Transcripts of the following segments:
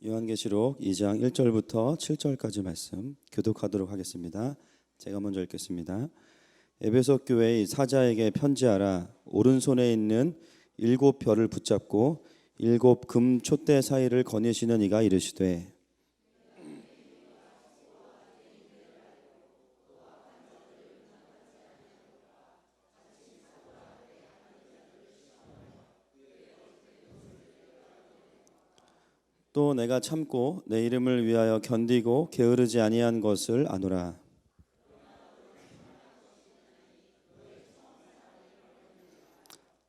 요한계시록 2장 1절부터 7절까지 말씀 교독하도록 하겠습니다. 제가 먼저 읽겠습니다. 에베소 교회의 사자에게 편지하라. 오른손에 있는 7별을 붙잡고 7 금 촛대 사이를 거니시는 이가 이르시되 또 내가 참고 내 이름을 위하여 견디고 게으르지 아니한 것을 아노라.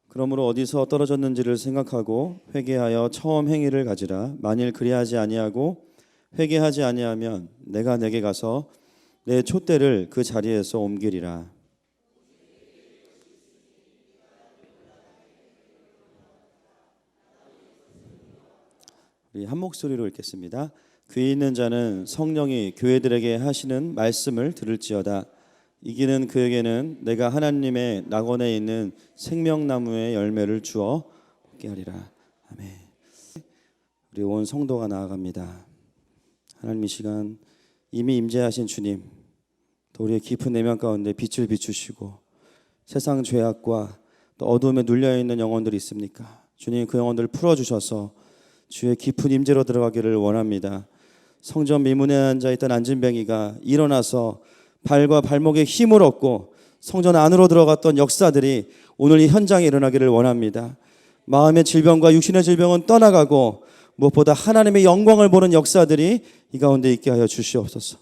그러므로 어디서 떨어졌는지를 생각하고 회개하여 처음 행위를 가지라. 만일 그리하지 아니하고 회개하지 아니하면 내가 내게 가서 내 촛대를 그 자리에서 옮기리라. 우리 한 목소리로 읽겠습니다. 귀 있는 자는 성령이 교회들에게 하시는 말씀을 들을지어다. 이기는 그에게는 내가 하나님의 낙원에 있는 생명나무의 열매를 주어 먹게 하리라. 아멘. 우리 온 성도가 나아갑니다. 하나님, 이 시간 이미 임재하신 주님, 또 우리의 깊은 내면 가운데 빛을 비추시고 세상 죄악과 또 어둠에 눌려있는 영혼들이 있습니까? 주님, 그 영혼들을 풀어주셔서 주의 깊은 임재로 들어가기를 원합니다. 성전 미문에 앉아있던 안진뱅이가 일어나서 발과 발목에 힘을 얻고 성전 안으로 들어갔던 역사들이 오늘 이 현장에 일어나기를 원합니다. 마음의 질병과 육신의 질병은 떠나가고 무엇보다 하나님의 영광을 보는 역사들이 이 가운데 있게 하여 주시옵소서.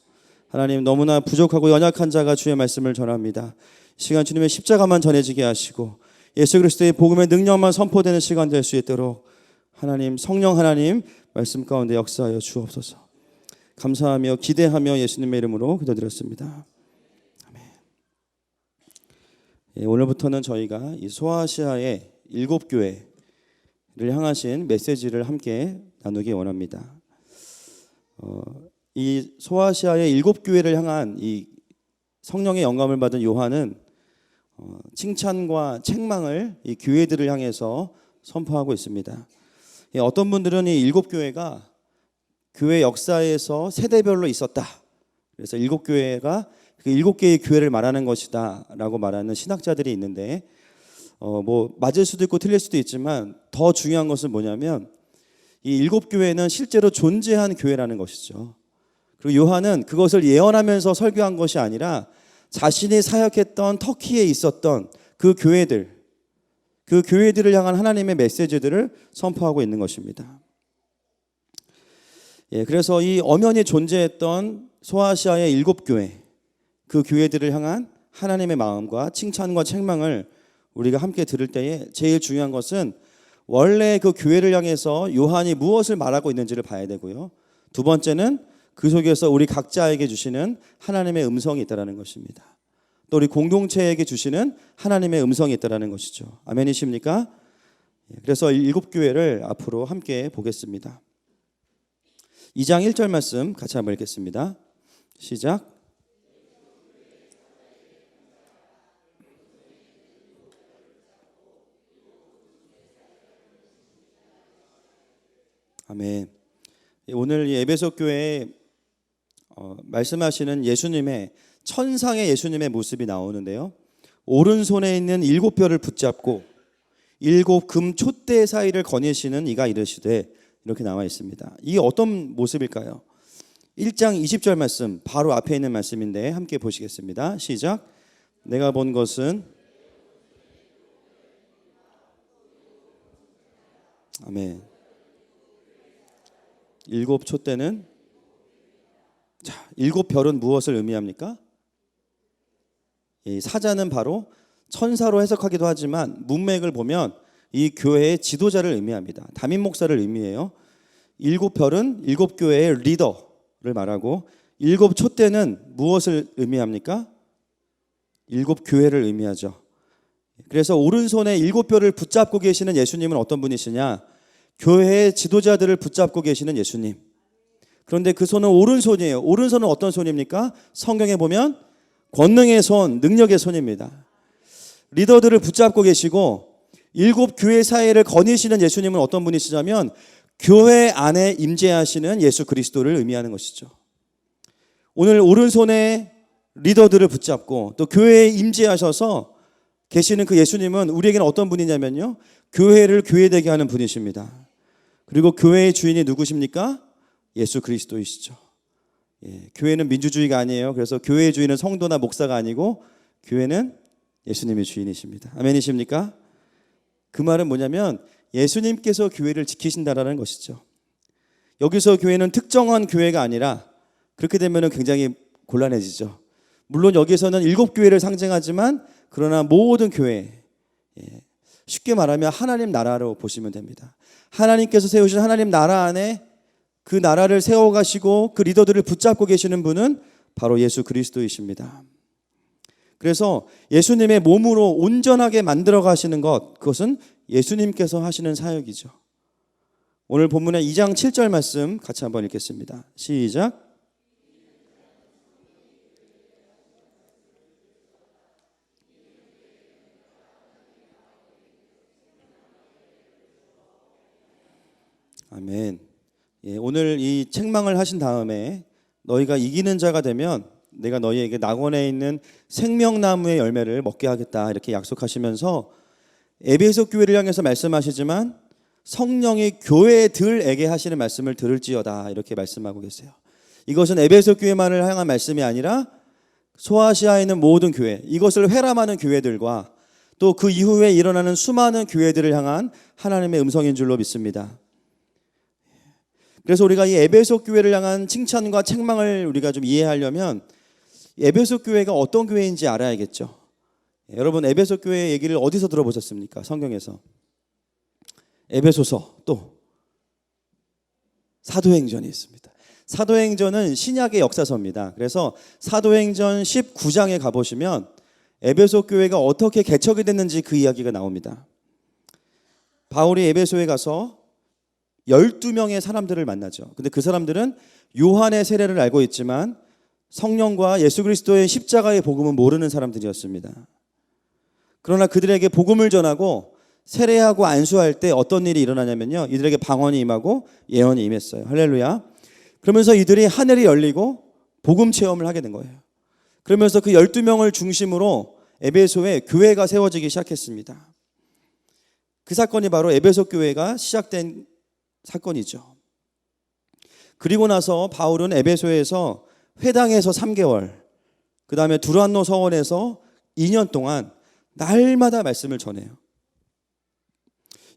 하나님, 너무나 부족하고 연약한 자가 주의 말씀을 전합니다. 이 시간 주님의 십자가만 전해지게 하시고 예수 그리스도의 복음의 능력만 선포되는 시간 될 수 있도록 하나님, 성령 하나님 말씀 가운데 역사하여 주옵소서. 감사하며 기대하며 예수님의 이름으로 기도드렸습니다. 아멘. 오늘부터는 저희가 이 소아시아의 7교회를 향하신 메시지를 함께 나누기 원합니다. 이 소아시아의 7교회를 향한 이 성령의 영감을 받은 요한은 칭찬과 책망을 이 교회들을 향해서 선포하고 있습니다. 어떤 분들은 이 7교회가 교회 역사에서 세대별로 있었다. 그래서 7교회가 그 7개의 교회를 말하는 것이다 라고 말하는 신학자들이 있는데 뭐 맞을 수도 있고 틀릴 수도 있지만 더 중요한 것은 뭐냐면 이 7교회는 실제로 존재한 교회라는 것이죠. 그리고 요한은 그것을 예언하면서 설교한 것이 아니라 자신이 사역했던 터키에 있었던 그 교회들을 향한 하나님의 메시지들을 선포하고 있는 것입니다. 그래서 이 엄연히 존재했던 소아시아의 7교회, 그 교회들을 향한 하나님의 마음과 칭찬과 책망을 우리가 함께 들을 때에 제일 중요한 것은 원래 그 교회를 향해서 요한이 무엇을 말하고 있는지를 봐야 되고요. 두 번째는 그 속에서 우리 각자에게 주시는 하나님의 음성이 있다는 것입니다. 또 우리 공동체에게 주시는 하나님의 음성이 있다는 것이죠. 아멘이십니까? 그래서 7교회를 앞으로 함께 보겠습니다. 2장 1절 말씀 같이 한번 읽겠습니다. 시작. 아멘. 오늘 이 에베소 교회에 말씀하시는 예수님의 천상의 예수님의 모습이 나오는데요. 오른손에 있는 7별을 붙잡고 7 금 촛대 사이를 거니시는 이가 이르시되 이렇게 나와 있습니다. 이게 어떤 모습일까요? 1장 20절 말씀 바로 앞에 있는 말씀인데 함께 보시겠습니다. 시작. 내가 본 것은 아멘. 7 촛대는 자, 7별은 무엇을 의미합니까? 이 사자는 바로 천사로 해석하기도 하지만 문맥을 보면 이 교회의 지도자를 의미합니다. 담임 목사를 의미해요. 7별은 7교회의 리더를 말하고 7 촛대는 무엇을 의미합니까? 7교회를 의미하죠. 그래서 오른손에 7별을 붙잡고 계시는 예수님은 어떤 분이시냐? 교회의 지도자들을 붙잡고 계시는 예수님. 그런데 그 손은 오른손이에요. 오른손은 어떤 손입니까? 성경에 보면 권능의 손, 능력의 손입니다. 리더들을 붙잡고 계시고 7 교회 사회를 거니시는 예수님은 어떤 분이시냐면 교회 안에 임재하시는 예수 그리스도를 의미하는 것이죠. 오늘 오른손에 리더들을 붙잡고 또 교회에 임재하셔서 계시는 그 예수님은 우리에게는 어떤 분이냐면요, 교회를 교회되게 하는 분이십니다. 그리고 교회의 주인이 누구십니까? 예수 그리스도이시죠. 교회는 민주주의가 아니에요. 그래서 교회의 주인은 성도나 목사가 아니고 교회는 예수님의 주인이십니다. 아멘이십니까? 그 말은 뭐냐면 예수님께서 교회를 지키신다라는 것이죠. 여기서 교회는 특정한 교회가 아니라, 그렇게 되면 굉장히 곤란해지죠. 물론 여기서는 7교회를 상징하지만 그러나 모든 교회, 쉽게 말하면 하나님 나라로 보시면 됩니다. 하나님께서 세우신 하나님 나라 안에 그 나라를 세워가시고 그 리더들을 붙잡고 계시는 분은 바로 예수 그리스도이십니다. 그래서 예수님의 몸으로 온전하게 만들어 가시는 것, 그것은 예수님께서 하시는 사역이죠. 오늘 본문의 2장 7절 말씀 같이 한번 읽겠습니다. 시작. 아멘. 오늘 이 책망을 하신 다음에 너희가 이기는 자가 되면 내가 너희에게 낙원에 있는 생명나무의 열매를 먹게 하겠다, 이렇게 약속하시면서 에베소 교회를 향해서 말씀하시지만 성령이 교회들에게 하시는 말씀을 들을지어다, 이렇게 말씀하고 계세요. 이것은 에베소 교회만을 향한 말씀이 아니라 소아시아에 있는 모든 교회, 이것을 회람하는 교회들과 또 그 이후에 일어나는 수많은 교회들을 향한 하나님의 음성인 줄로 믿습니다. 그래서 우리가 이 에베소 교회를 향한 칭찬과 책망을 우리가 좀 이해하려면 에베소 교회가 어떤 교회인지 알아야겠죠. 여러분, 에베소 교회 얘기를 어디서 들어보셨습니까? 성경에서. 에베소서, 또 사도행전이 있습니다. 사도행전은 신약의 역사서입니다. 그래서 사도행전 19장에 가보시면 에베소 교회가 어떻게 개척이 됐는지 그 이야기가 나옵니다. 바울이 에베소에 가서 12명의 사람들을 만나죠. 근데 그 사람들은 요한의 세례를 알고 있지만 성령과 예수 그리스도의 십자가의 복음은 모르는 사람들이었습니다. 그러나 그들에게 복음을 전하고 세례하고 안수할 때 어떤 일이 일어나냐면요, 이들에게 방언이 임하고 예언이 임했어요. 할렐루야. 그러면서 이들이 하늘이 열리고 복음 체험을 하게 된 거예요. 그러면서 그 12명을 중심으로 에베소에 교회가 세워지기 시작했습니다. 그 사건이 바로 에베소 교회가 시작된 사건이죠. 그리고 나서 바울은 에베소에서 회당에서 3개월, 그 다음에 두란노 서원에서 2년 동안 날마다 말씀을 전해요.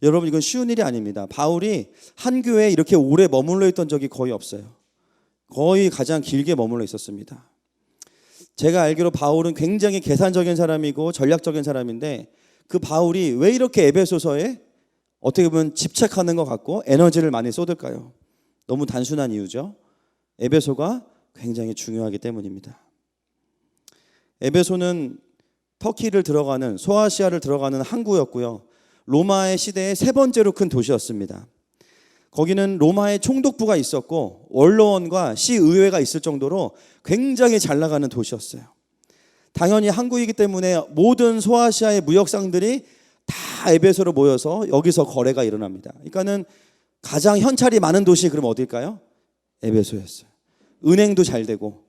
여러분, 이건 쉬운 일이 아닙니다. 바울이 한 교회에 이렇게 오래 머물러 있던 적이 거의 없어요. 거의 가장 길게 머물러 있었습니다. 제가 알기로 바울은 굉장히 계산적인 사람이고 전략적인 사람인데, 그 바울이 왜 이렇게 에베소서에 어떻게 보면 집착하는 것 같고 에너지를 많이 쏟을까요? 너무 단순한 이유죠. 에베소가 굉장히 중요하기 때문입니다. 에베소는 터키를 들어가는, 소아시아를 들어가는 항구였고요, 로마의 시대의 세 번째로 큰 도시였습니다. 거기는 로마의 총독부가 있었고 원로원과 시의회가 있을 정도로 굉장히 잘 나가는 도시였어요. 당연히 항구이기 때문에 모든 소아시아의 무역상들이 다 에베소로 모여서 여기서 거래가 일어납니다. 그러니까는 가장 현찰이 많은 도시, 그럼 어딜까요? 에베소였어요. 은행도 잘 되고,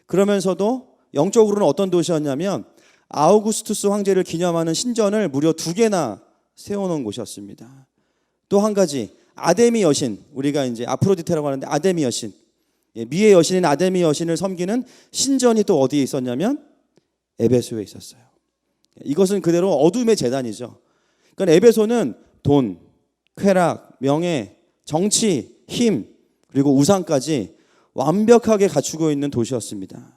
그러면서도 영적으로는 어떤 도시였냐면 아우구스투스 황제를 기념하는 신전을 무려 2개나 세워놓은 곳이었습니다. 또 한 가지, 아데미 여신, 우리가 이제 아프로디테라고 하는데 아데미 여신, 미의 여신인 아데미 여신을 섬기는 신전이 또 어디에 있었냐면 에베소에 있었어요. 이것은 그대로 어둠의 재단이죠. 그러니까 에베소는 돈, 쾌락, 명예, 정치, 힘, 그리고 우상까지 완벽하게 갖추고 있는 도시였습니다.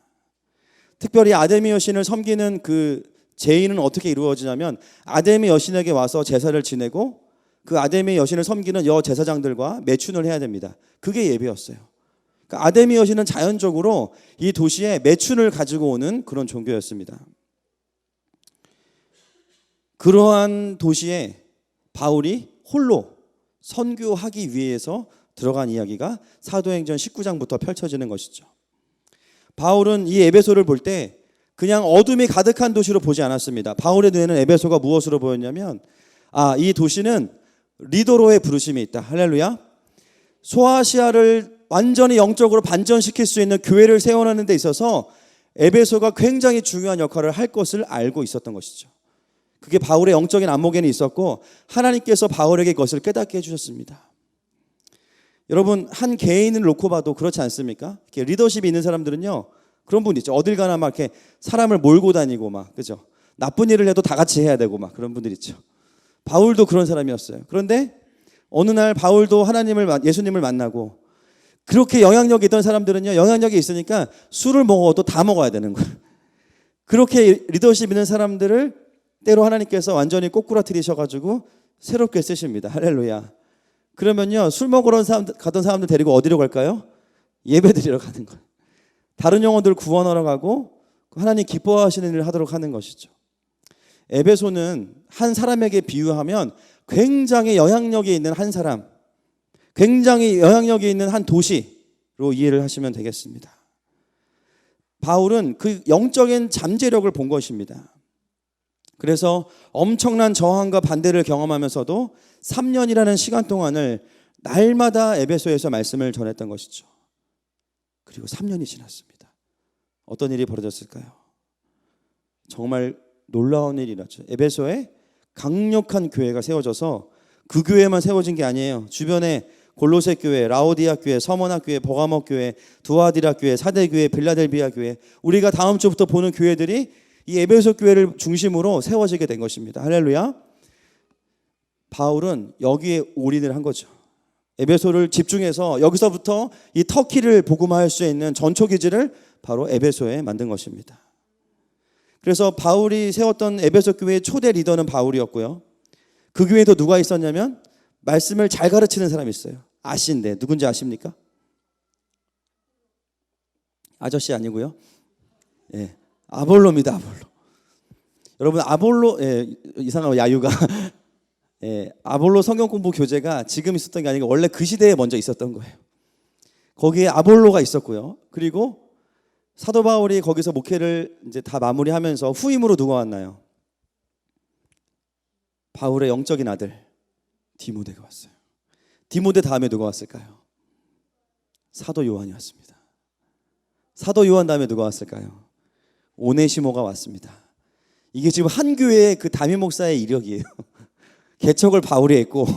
특별히 아데미 여신을 섬기는 그 제의는 어떻게 이루어지냐면 아데미 여신에게 와서 제사를 지내고 그 아데미 여신을 섬기는 여 제사장들과 매춘을 해야 됩니다. 그게 예배였어요. 그러니까 아데미 여신은 자연적으로 이 도시에 매춘을 가지고 오는 그런 종교였습니다. 그러한 도시에 바울이 홀로 선교하기 위해서 들어간 이야기가 사도행전 19장부터 펼쳐지는 것이죠. 바울은 이 에베소를 볼 때 그냥 어둠이 가득한 도시로 보지 않았습니다. 바울의 눈에는 에베소가 무엇으로 보였냐면, 이 도시는 리더로의 부르심이 있다. 할렐루야. 소아시아를 완전히 영적으로 반전시킬 수 있는 교회를 세워나는 데 있어서 에베소가 굉장히 중요한 역할을 할 것을 알고 있었던 것이죠. 그게 바울의 영적인 안목에는 있었고 하나님께서 바울에게 그것을 깨닫게 해주셨습니다. 여러분, 한 개인을 놓고 봐도 그렇지 않습니까? 이렇게 리더십이 있는 사람들은요, 그런 분 있죠. 어딜 가나 막 이렇게 사람을 몰고 다니고 막, 그죠? 나쁜 일을 해도 다 같이 해야 되고 막 그런 분들 있죠. 바울도 그런 사람이었어요. 그런데 어느 날 바울도 예수님을 만나고, 그렇게 영향력이 있던 사람들은요, 영향력이 있으니까 술을 먹어도 다 먹어야 되는 거예요. 그렇게 리더십 있는 사람들을 때로 하나님께서 완전히 꼬꾸라뜨리셔가지고 새롭게 쓰십니다. 할렐루야. 그러면요, 술 먹으러 가던 사람들 데리고 어디로 갈까요? 예배 드리러 가는 거예요. 다른 영혼들 구원하러 가고 하나님 기뻐하시는 일을 하도록 하는 것이죠. 에베소는 한 사람에게 비유하면 굉장히 영향력이 있는 한 사람, 굉장히 영향력이 있는 한 도시로 이해를 하시면 되겠습니다. 바울은 그 영적인 잠재력을 본 것입니다. 그래서 엄청난 저항과 반대를 경험하면서도 3년이라는 시간 동안을 날마다 에베소에서 말씀을 전했던 것이죠. 그리고 3년이 지났습니다. 어떤 일이 벌어졌을까요? 정말 놀라운 일이 일어났죠. 에베소에 강력한 교회가 세워져서 그 교회만 세워진 게 아니에요. 주변에 골로새 교회, 라오디아 교회, 서머나 교회, 버가모 교회, 두아디라 교회, 사대 교회, 빌라델비아 교회, 우리가 다음 주부터 보는 교회들이 이 에베소 교회를 중심으로 세워지게 된 것입니다. 할렐루야. 바울은 여기에 올인을 한 거죠. 에베소를 집중해서 여기서부터 이 터키를 복음화할 수 있는 전초기지를 바로 에베소에 만든 것입니다. 그래서 바울이 세웠던 에베소 교회의 초대 리더는 바울이었고요. 그 교회에도 누가 있었냐면 말씀을 잘 가르치는 사람이 있어요. 아시인데 누군지 아십니까? 아저씨 아니고요. 예, 아볼로입니다. 아볼로. 여러분, 아볼로, 이상한 야유가 아볼로 성경 공부 교재가 지금 있었던 게 아니고 원래 그 시대에 먼저 있었던 거예요. 거기에 아볼로가 있었고요. 그리고 사도 바울이 거기서 목회를 이제 다 마무리하면서 후임으로 누가 왔나요? 바울의 영적인 아들 디모데가 왔어요. 디모데 다음에 누가 왔을까요? 사도 요한이 왔습니다. 사도 요한 다음에 누가 왔을까요? 오네시모가 왔습니다. 이게 지금 한 교회의 그 담임 목사의 이력이에요. 개척을 바울이 했고,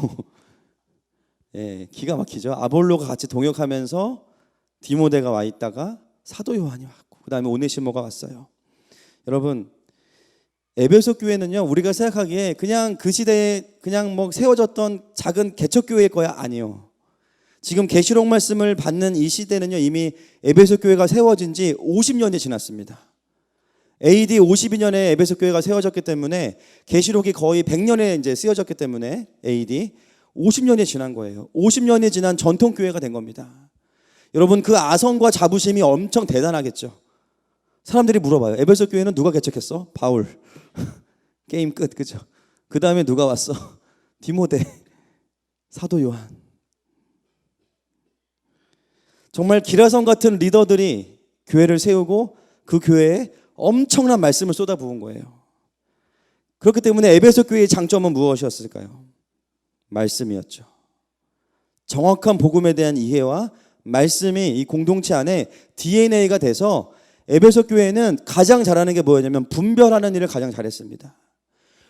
예, 기가 막히죠. 아볼로가 같이 동역하면서 디모데가 와 있다가 사도 요한이 왔고, 그 다음에 오네시모가 왔어요. 여러분, 에베소 교회는요, 우리가 생각하기에 그냥 그 시대에 그냥 뭐 세워졌던 작은 개척 교회일 거야? 아니요. 지금 계시록 말씀을 받는 이 시대는요, 이미 에베소 교회가 세워진 지 50년이 지났습니다. AD 52년에 에베소 교회가 세워졌기 때문에 계시록이 거의 100년에 이제 쓰여졌기 때문에 AD 50년이 지난 거예요. 50년이 지난 전통 교회가 된 겁니다. 여러분, 그 아성과 자부심이 엄청 대단하겠죠. 사람들이 물어봐요. 에베소 교회는 누가 개척했어? 바울. 게임 끝, 그죠? 그 다음에 누가 왔어? 디모데, 사도 요한. 정말 기라성 같은 리더들이 교회를 세우고 그 교회에 엄청난 말씀을 쏟아부은 거예요. 그렇기 때문에 에베소 교회의 장점은 무엇이었을까요? 말씀이었죠. 정확한 복음에 대한 이해와 말씀이 이 공동체 안에 DNA가 돼서 에베소 교회는 가장 잘하는 게 뭐였냐면 분별하는 일을 가장 잘했습니다.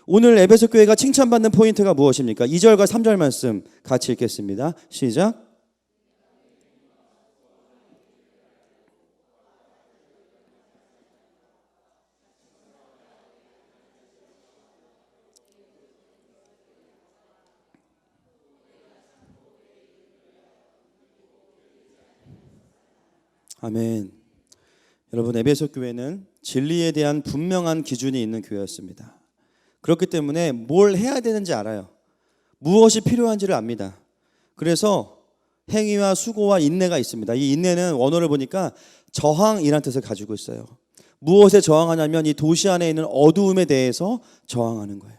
오늘 에베소 교회가 칭찬받는 포인트가 무엇입니까? 2절과 3절 말씀 같이 읽겠습니다. 시작. 아멘. 여러분, 에베소 교회는 진리에 대한 분명한 기준이 있는 교회였습니다. 그렇기 때문에 뭘 해야 되는지 알아요. 무엇이 필요한지를 압니다. 그래서 행위와 수고와 인내가 있습니다. 이 인내는 원어를 보니까 저항이라는 뜻을 가지고 있어요. 무엇에 저항하냐면 이 도시 안에 있는 어두움에 대해서 저항하는 거예요.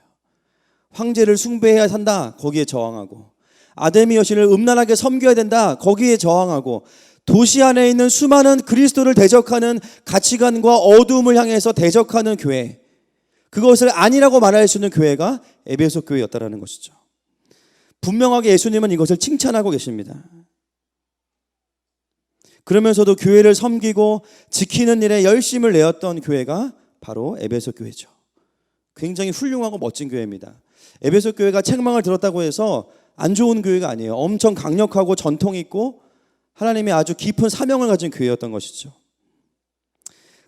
황제를 숭배해야 산다, 거기에 저항하고, 아데미 여신을 음란하게 섬겨야 된다, 거기에 저항하고, 도시 안에 있는 수많은 그리스도를 대적하는 가치관과 어두움을 향해서 대적하는 교회, 그것을 아니라고 말할 수 있는 교회가 에베소 교회였다라는 것이죠. 분명하게 예수님은 이것을 칭찬하고 계십니다. 그러면서도 교회를 섬기고 지키는 일에 열심을 내었던 교회가 바로 에베소 교회죠. 굉장히 훌륭하고 멋진 교회입니다. 에베소 교회가 책망을 들었다고 해서 안 좋은 교회가 아니에요. 엄청 강력하고 전통 있고 하나님의 아주 깊은 사명을 가진 교회였던 것이죠.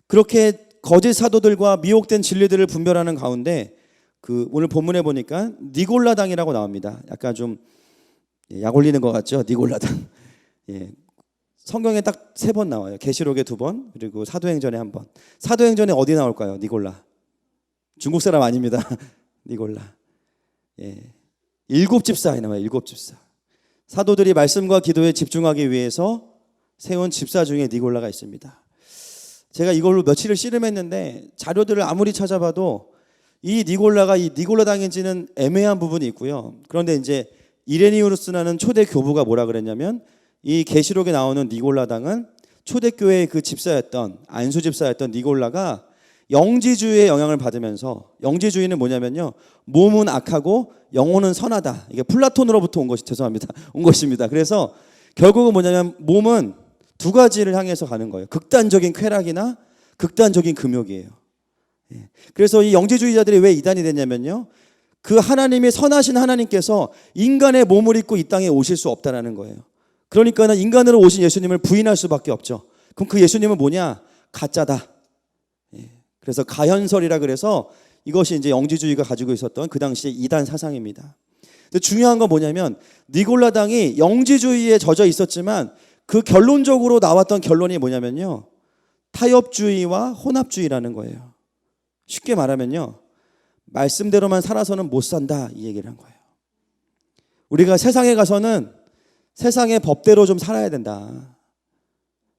그렇게 거짓 사도들과 미혹된 진리들을 분별하는 가운데 오늘 본문에 보니까 니골라당이라고 나옵니다. 약간 좀 약 올리는 것 같죠? 니골라당. 예. 성경에 딱 3번 나와요. 계시록에 2번, 그리고 사도행전에 1번. 사도행전에 어디 나올까요? 니골라. 중국 사람 아닙니다. 니골라. 예. 7집사에 나와요. 7집사. 사도들이 말씀과 기도에 집중하기 위해서 세운 집사 중에 니골라가 있습니다. 제가 이걸로 며칠을 씨름했는데 자료들을 아무리 찾아봐도 이 니골라가 이 니골라당인지는 애매한 부분이 있고요. 그런데 이제 이레니우스라는 초대 교부가 뭐라 그랬냐면 이 계시록에 나오는 니골라당은 초대교회의 그 집사였던 안수 집사였던 니골라가 영지주의의 영향을 받으면서, 영지주의는 뭐냐면요, 몸은 악하고 영혼은 선하다. 이게 플라톤으로부터 온 것입니다. 그래서 결국은 뭐냐면 몸은 2가지를 향해서 가는 거예요. 극단적인 쾌락이나 극단적인 금욕이에요. 그래서 이 영지주의자들이 왜 이단이 됐냐면요, 그 하나님이 선하신 하나님께서 인간의 몸을 입고 이 땅에 오실 수 없다라는 거예요. 그러니까 인간으로 오신 예수님을 부인할 수밖에 없죠. 그럼 그 예수님은 뭐냐? 가짜다. 그래서 가현설이라 그래서 이것이 이제 영지주의가 가지고 있었던 그 당시의 이단 사상입니다. 근데 중요한 건 뭐냐면 니골라당이 영지주의에 젖어 있었지만 그 결론적으로 나왔던 결론이 뭐냐면요, 타협주의와 혼합주의라는 거예요. 쉽게 말하면요, 말씀대로만 살아서는 못 산다, 이 얘기를 한 거예요. 우리가 세상에 가서는 세상의 법대로 좀 살아야 된다.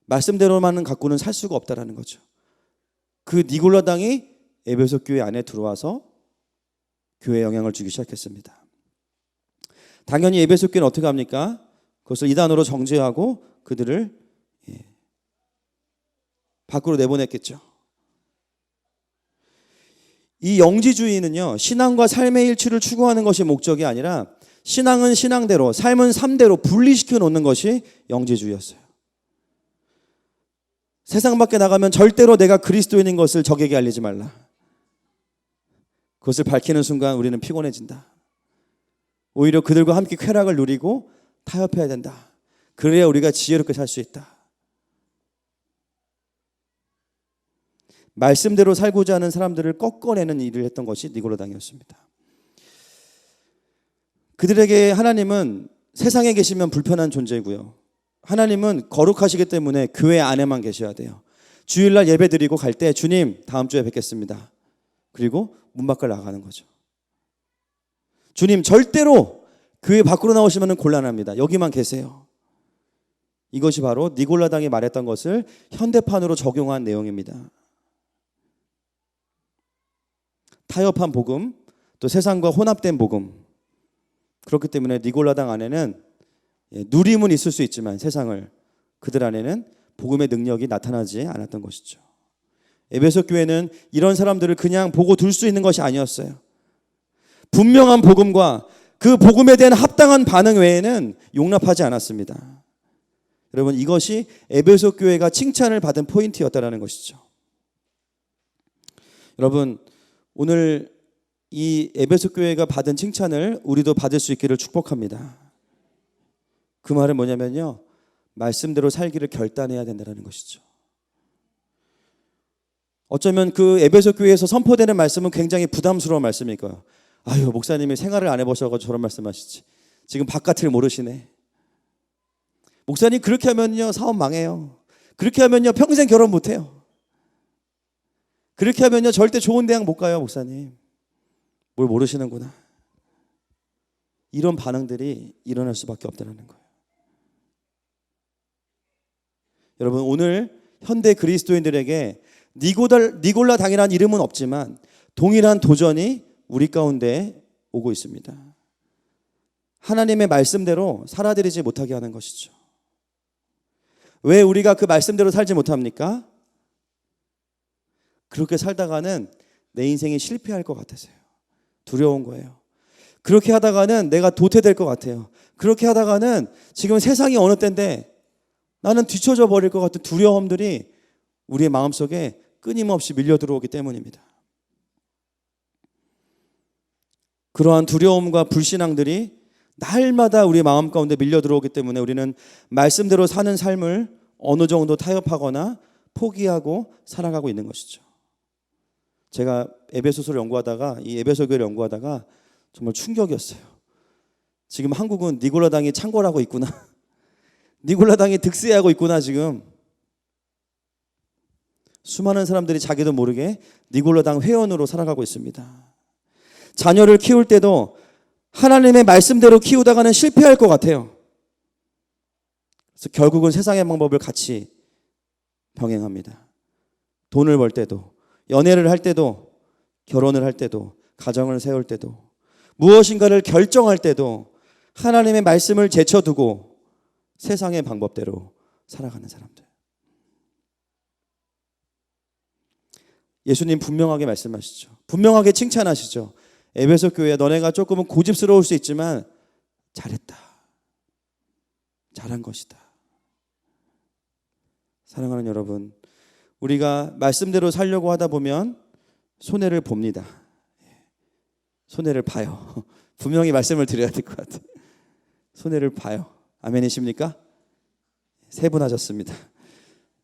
말씀대로만은 갖고는 살 수가 없다라는 거죠. 그 니골라당이 에베소 교회 안에 들어와서 교회에 영향을 주기 시작했습니다. 당연히 에베소 교회는 어떻게 합니까? 그것을 이단으로 정죄하고 그들을 밖으로 내보냈겠죠. 이 영지주의는요, 신앙과 삶의 일치를 추구하는 것이 목적이 아니라 신앙은 신앙대로, 삶은 삶대로 분리시켜 놓는 것이 영지주의였어요. 세상 밖에 나가면 절대로 내가 그리스도인인 것을 적에게 알리지 말라. 그것을 밝히는 순간 우리는 피곤해진다. 오히려 그들과 함께 쾌락을 누리고 타협해야 된다. 그래야 우리가 지혜롭게 살 수 있다. 말씀대로 살고자 하는 사람들을 꺾어내는 일을 했던 것이 니골라당이었습니다. 그들에게 하나님은 세상에 계시면 불편한 존재고요, 하나님은 거룩하시기 때문에 교회 안에만 계셔야 돼요. 주일날 예배 드리고 갈 때 주님 다음 주에 뵙겠습니다. 그리고 문 밖을 나가는 거죠. 주님 절대로 교회 밖으로 나오시면 곤란합니다. 여기만 계세요. 이것이 바로 니골라당이 말했던 것을 현대판으로 적용한 내용입니다. 타협한 복음, 또 세상과 혼합된 복음. 그렇기 때문에 니골라당 안에는 누림은 있을 수 있지만 세상을, 그들 안에는 복음의 능력이 나타나지 않았던 것이죠. 에베소 교회는 이런 사람들을 그냥 보고 둘 수 있는 것이 아니었어요. 분명한 복음과 그 복음에 대한 합당한 반응 외에는 용납하지 않았습니다. 여러분, 이것이 에베소 교회가 칭찬을 받은 포인트였다는 것이죠. 여러분, 오늘 이 에베소 교회가 받은 칭찬을 우리도 받을 수 있기를 축복합니다. 그 말은 뭐냐면요, 말씀대로 살기를 결단해야 된다는 것이죠. 어쩌면 그 에베소 교회에서 선포되는 말씀은 굉장히 부담스러운 말씀일 거예요. 아유, 목사님이 생활을 안 해보셔서 저런 말씀하시지. 지금 바깥을 모르시네. 목사님 그렇게 하면요 사업 망해요. 그렇게 하면요 평생 결혼 못해요. 그렇게 하면요 절대 좋은 대학 못 가요. 목사님 뭘 모르시는구나. 이런 반응들이 일어날 수밖에 없다는 거예요. 여러분, 오늘 현대 그리스도인들에게 니골라 당이라는 이름은 없지만 동일한 도전이 우리 가운데 오고 있습니다. 하나님의 말씀대로 살아들이지 못하게 하는 것이죠. 왜 우리가 그 말씀대로 살지 못합니까? 그렇게 살다가는 내 인생이 실패할 것 같아서요. 두려운 거예요. 그렇게 하다가는 내가 도태될 것 같아요. 그렇게 하다가는 지금 세상이 어느 때인데 나는 뒤처져 버릴 것 같은 두려움들이 우리의 마음속에 끊임없이 밀려 들어오기 때문입니다. 그러한 두려움과 불신앙들이 날마다 우리 마음 가운데 밀려 들어오기 때문에 우리는 말씀대로 사는 삶을 어느 정도 타협하거나 포기하고 살아가고 있는 것이죠. 제가 에베소서를 연구하다가 이 에베소 교회를 연구하다가 정말 충격이었어요. 지금 한국은 니골라당이 창궐하고 있구나. 니골라당이 득세하고 있구나. 지금 수많은 사람들이 자기도 모르게 니골라당 회원으로 살아가고 있습니다. 자녀를 키울 때도 하나님의 말씀대로 키우다가는 실패할 것 같아요. 그래서 결국은 세상의 방법을 같이 병행합니다. 돈을 벌 때도, 연애를 할 때도, 결혼을 할 때도, 가정을 세울 때도, 무엇인가를 결정할 때도 하나님의 말씀을 제쳐두고 세상의 방법대로 살아가는 사람들. 예수님 분명하게 말씀하시죠. 분명하게 칭찬하시죠. 에베소 교회야, 너네가 조금은 고집스러울 수 있지만 잘했다. 잘한 것이다. 사랑하는 여러분, 우리가 말씀대로 살려고 하다 보면 손해를 봅니다. 손해를 봐요. 분명히 말씀을 드려야 될 것 같아요. 손해를 봐요. 아멘이십니까? 3분 하셨습니다.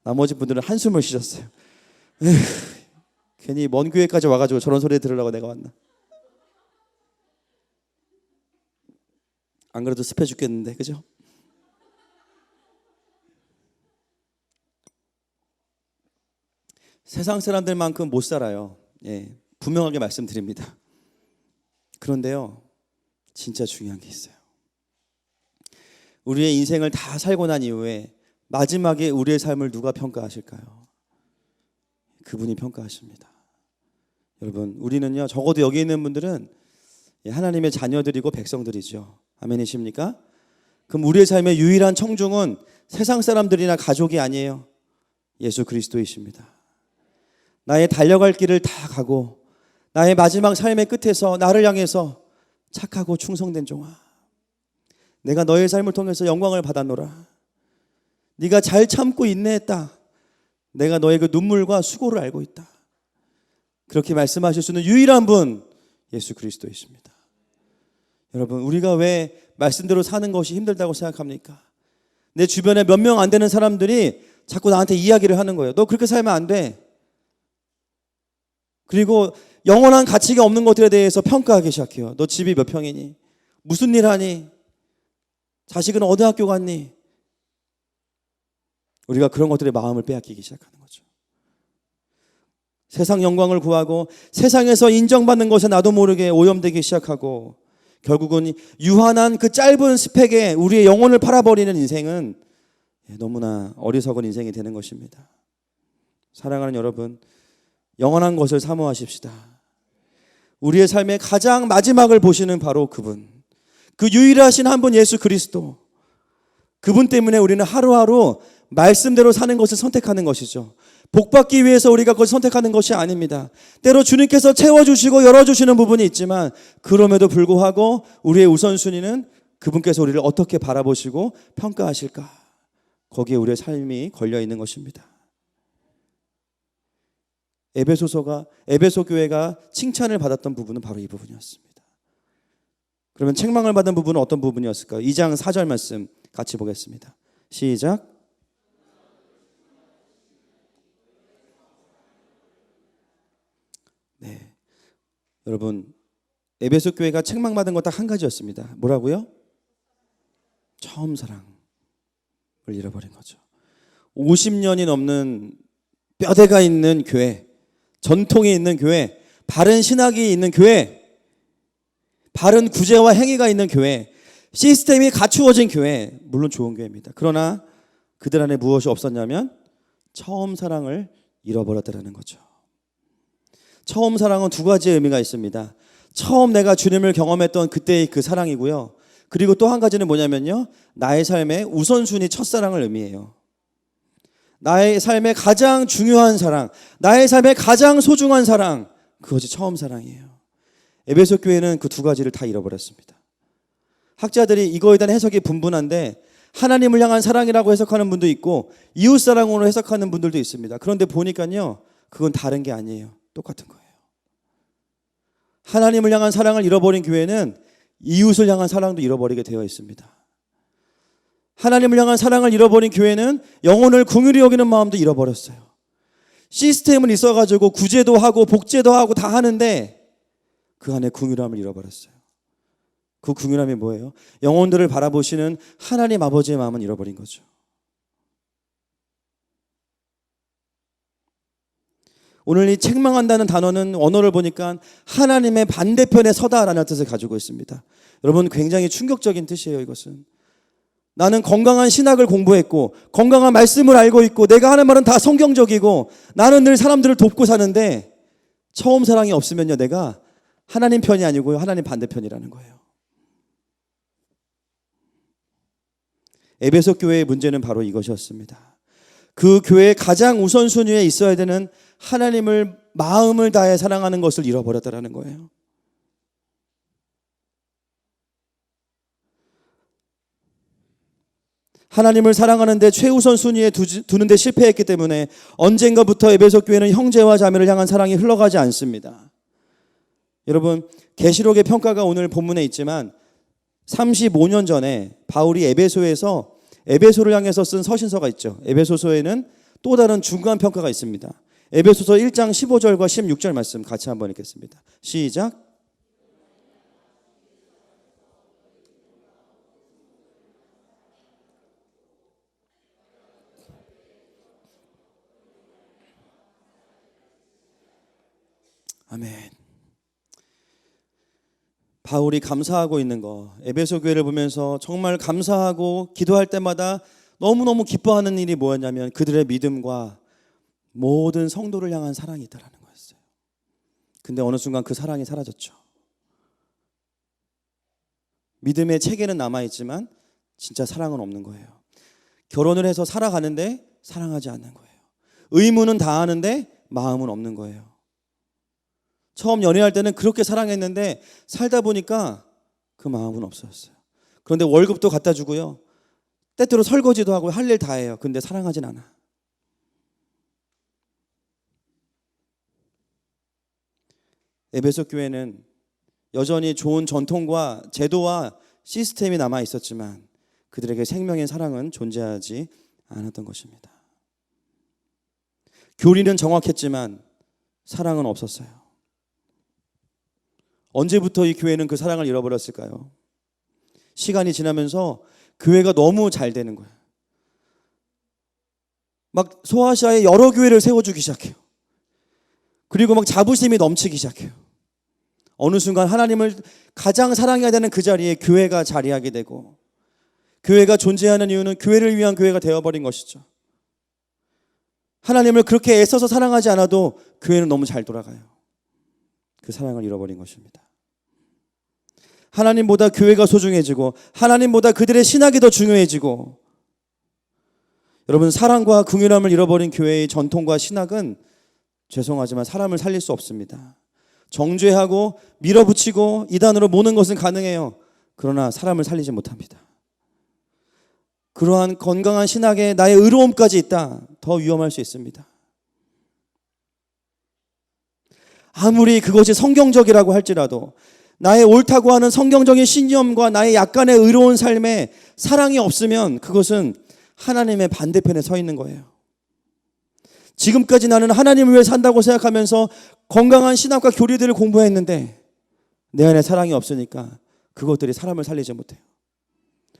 나머지 분들은 한숨을 쉬셨어요. 에휴, 괜히 먼 교회까지 와가지고 저런 소리 들으려고 내가 왔나. 안 그래도 습해 죽겠는데, 그죠? 세상 사람들만큼 못 살아요. 예, 분명하게 말씀드립니다. 그런데요, 진짜 중요한 게 있어요. 우리의 인생을 다 살고 난 이후에 마지막에 우리의 삶을 누가 평가하실까요? 그분이 평가하십니다. 여러분, 우리는요, 적어도 여기 있는 분들은 하나님의 자녀들이고 백성들이죠. 아멘이십니까? 그럼 우리의 삶의 유일한 청중은 세상 사람들이나 가족이 아니에요. 예수 그리스도이십니다. 나의 달려갈 길을 다 가고 나의 마지막 삶의 끝에서 나를 향해서 착하고 충성된 종아, 내가 너의 삶을 통해서 영광을 받았노라. 네가 잘 참고 인내했다. 내가 너의 그 눈물과 수고를 알고 있다. 그렇게 말씀하실 수 있는 유일한 분, 예수 그리스도이십니다. 여러분, 우리가 왜 말씀대로 사는 것이 힘들다고 생각합니까? 내 주변에 몇 명 안 되는 사람들이 자꾸 나한테 이야기를 하는 거예요. 너 그렇게 살면 안 돼. 그리고 영원한 가치가 없는 것들에 대해서 평가하기 시작해요. 너 집이 몇 평이니? 무슨 일 하니? 자식은 어디 학교 갔니? 우리가 그런 것들의 마음을 빼앗기기 시작하는 거죠. 세상 영광을 구하고 세상에서 인정받는 것에 나도 모르게 오염되기 시작하고 결국은 유한한 그 짧은 스펙에 우리의 영혼을 팔아버리는 인생은 너무나 어리석은 인생이 되는 것입니다. 사랑하는 여러분, 영원한 것을 사모하십시다. 우리의 삶의 가장 마지막을 보시는 바로 그분, 그 유일하신 한 분 예수 그리스도, 그분 때문에 우리는 하루하루 말씀대로 사는 것을 선택하는 것이죠. 복받기 위해서 우리가 그것을 선택하는 것이 아닙니다. 때로 주님께서 채워주시고 열어주시는 부분이 있지만 그럼에도 불구하고 우리의 우선순위는 그분께서 우리를 어떻게 바라보시고 평가하실까, 거기에 우리의 삶이 걸려있는 것입니다. 에베소 교회가 칭찬을 받았던 부분은 바로 이 부분이었습니다. 그러면 책망을 받은 부분은 어떤 부분이었을까요? 2장 4절 말씀 같이 보겠습니다. 시작. 네, 여러분, 에베소 교회가 책망받은 것 딱 한 가지였습니다. 뭐라고요? 처음 사랑을 잃어버린 거죠. 50년이 넘는 뼈대가 있는 교회, 전통이 있는 교회, 바른 신학이 있는 교회, 바른 구제와 행위가 있는 교회, 시스템이 갖추어진 교회, 물론 좋은 교회입니다. 그러나 그들 안에 무엇이 없었냐면 처음 사랑을 잃어버렸다는 거죠. 처음 사랑은 두 가지의 의미가 있습니다. 처음 내가 주님을 경험했던 그때의 그 사랑이고요. 그리고 또 한 가지는 뭐냐면요, 나의 삶의 우선순위 첫사랑을 의미해요. 나의 삶의 가장 중요한 사랑, 나의 삶의 가장 소중한 사랑, 그것이 처음 사랑이에요. 에베소 교회는 그 두 가지를 다 잃어버렸습니다. 학자들이 이거에 대한 해석이 분분한데 하나님을 향한 사랑이라고 해석하는 분도 있고 이웃사랑으로 해석하는 분들도 있습니다. 그런데 보니까요, 그건 다른 게 아니에요. 똑같은 거예요. 하나님을 향한 사랑을 잃어버린 교회는 이웃을 향한 사랑도 잃어버리게 되어 있습니다. 하나님을 향한 사랑을 잃어버린 교회는 영혼을 긍휼히 여기는 마음도 잃어버렸어요. 시스템은 있어가지고 구제도 하고 복제도 하고 다 하는데 그 안에 긍휼함을 잃어버렸어요. 그 긍휼함이 뭐예요? 영혼들을 바라보시는 하나님 아버지의 마음은 잃어버린 거죠. 오늘 이 책망한다는 단어는 언어를 보니까 하나님의 반대편에 서다라는 뜻을 가지고 있습니다. 여러분, 굉장히 충격적인 뜻이에요. 이것은 나는 건강한 신학을 공부했고 건강한 말씀을 알고 있고 내가 하는 말은 다 성경적이고 나는 늘 사람들을 돕고 사는데 처음 사랑이 없으면요, 내가 하나님 편이 아니고요, 하나님 반대편이라는 거예요. 에베소 교회의 문제는 바로 이것이었습니다. 그 교회의 가장 우선순위에 있어야 되는 하나님을 마음을 다해 사랑하는 것을 잃어버렸다라는 거예요. 하나님을 사랑하는데 최우선 순위에 두는데 실패했기 때문에 언젠가부터 에베소 교회는 형제와 자매를 향한 사랑이 흘러가지 않습니다. 여러분, 계시록의 평가가 오늘 본문에 있지만 35년 전에 바울이 에베소에서 에베소를 향해서 쓴 서신서가 있죠. 에베소서에는 또 다른 중간 평가가 있습니다. 에베소서 1장 15절과 16절 말씀 같이 한번 읽겠습니다. 시작. 아멘. 바울이 감사하고 있는 거, 에베소 교회를 보면서 정말 감사하고 기도할 때마다 너무너무 기뻐하는 일이 뭐였냐면 그들의 믿음과 모든 성도를 향한 사랑이 있다라는 거였어요. 근데 어느 순간 그 사랑이 사라졌죠. 믿음의 체계는 남아있지만 진짜 사랑은 없는 거예요. 결혼을 해서 살아가는데 사랑하지 않는 거예요. 의무는 다 하는데 마음은 없는 거예요. 처음 연애할 때는 그렇게 사랑했는데 살다 보니까 그 마음은 없어졌어요. 그런데 월급도 갖다 주고요, 때때로 설거지도 하고 할 일 다 해요. 근데 사랑하진 않아. 에베소 교회는 여전히 좋은 전통과 제도와 시스템이 남아 있었지만 그들에게 생명인 사랑은 존재하지 않았던 것입니다. 교리는 정확했지만 사랑은 없었어요. 언제부터 이 교회는 그 사랑을 잃어버렸을까요? 시간이 지나면서 교회가 너무 잘 되는 거예요. 막 소아시아에 여러 교회를 세워주기 시작해요. 그리고 막 자부심이 넘치기 시작해요. 어느 순간 하나님을 가장 사랑해야 되는 그 자리에 교회가 자리하게 되고, 교회가 존재하는 이유는 교회를 위한 교회가 되어버린 것이죠. 하나님을 그렇게 애써서 사랑하지 않아도 교회는 너무 잘 돌아가요. 그 사랑을 잃어버린 것입니다. 하나님보다 교회가 소중해지고 하나님보다 그들의 신학이 더 중요해지고, 여러분, 사랑과 긍휼함을 잃어버린 교회의 전통과 신학은 죄송하지만 사람을 살릴 수 없습니다. 정죄하고 밀어붙이고 이단으로 모는 것은 가능해요. 그러나 사람을 살리지 못합니다. 그러한 건강한 신학에 나의 의로움까지 있다, 더 위험할 수 있습니다. 아무리 그것이 성경적이라고 할지라도 나의 옳다고 하는 성경적인 신념과 나의 약간의 의로운 삶에 사랑이 없으면 그것은 하나님의 반대편에 서 있는 거예요. 지금까지 나는 하나님을 위해 산다고 생각하면서 건강한 신학과 교리들을 공부했는데 내 안에 사랑이 없으니까 그것들이 사람을 살리지 못해요.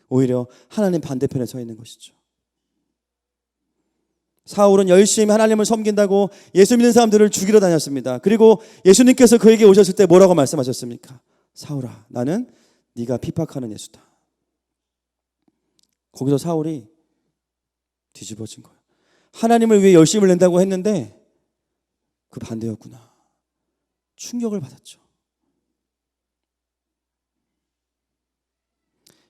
오히려 하나님 반대편에 서 있는 것이죠. 사울은 열심히 하나님을 섬긴다고 예수 믿는 사람들을 죽이러 다녔습니다. 그리고 예수님께서 그에게 오셨을 때 뭐라고 말씀하셨습니까? 사울아, 나는 네가 핍박하는 예수다. 거기서 사울이 뒤집어진 거예요. 하나님을 위해 열심을 낸다고 했는데 그 반대였구나. 충격을 받았죠.